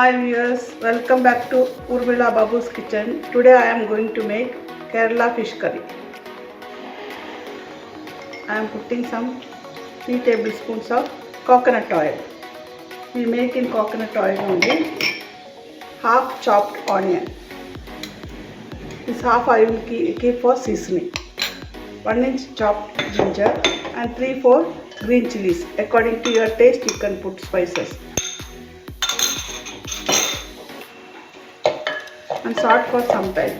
Hi viewers, welcome back to Urmila Babu's kitchen. Today I am going to make Kerala fish curry. I am putting some 3 tablespoons of coconut oil. We make in coconut oil only. Half chopped onion. This half I will keep for seasoning. 1 inch chopped ginger and 3-4 green chilies. According to your taste you can put spices. And salt for some time.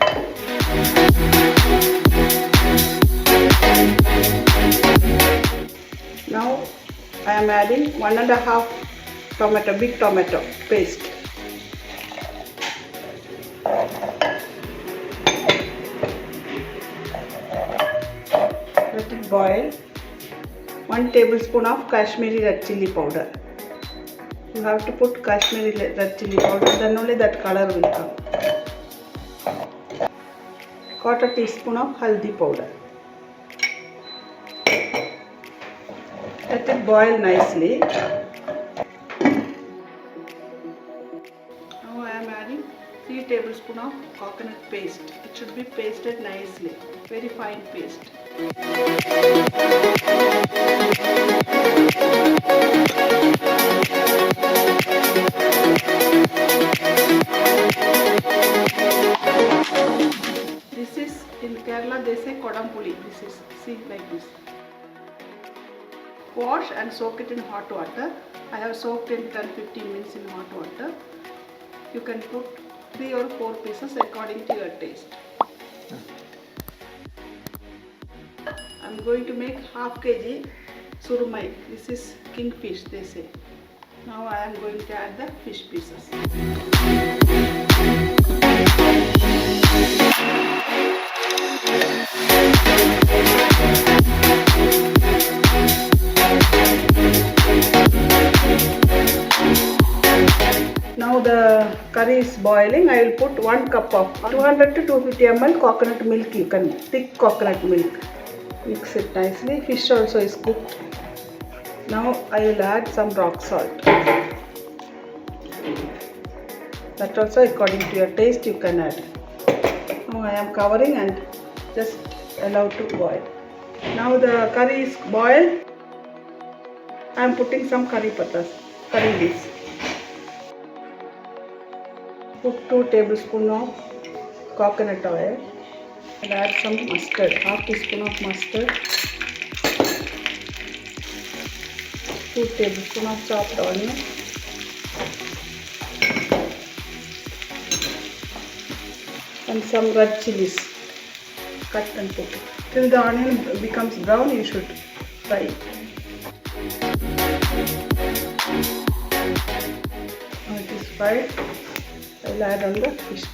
Now I am adding 1.5 tomato, big tomato paste. Let it boil. 1 tablespoon of Kashmiri red chilli powder. You have to put Kashmiri red chilli powder, then only that color will come. 1/4 teaspoon of haldi powder. Let it boil nicely. Now I am adding 3 tablespoons of coconut paste. It should be pasted nicely, very fine paste. This is in Kerala they say Kudampuli. This is see like this. Wash and soak it in hot water. I have soaked in 10-15 minutes in hot water. You can put 3 or 4 pieces according to your taste. I am going to make half kg surmai. This is kingfish they say. Now I am going to add the fish pieces. Now the curry is boiling. I will put 1 cup of 200 to 250 ml coconut milk. You can thick coconut milk. Mix it nicely. Fish also is cooked. Now I will add some rock salt. That also according to your taste you can add. Now I am covering and just allow to boil. Now the curry is boiled. I am putting some curry leaves. Put 2 tablespoons of coconut oil and add some mustard, half teaspoon of mustard, 2 tablespoons of chopped onion, and some red chilies. Cut and put it. Till the onion becomes brown you should fry it. Now it is fried. I will add on the fish.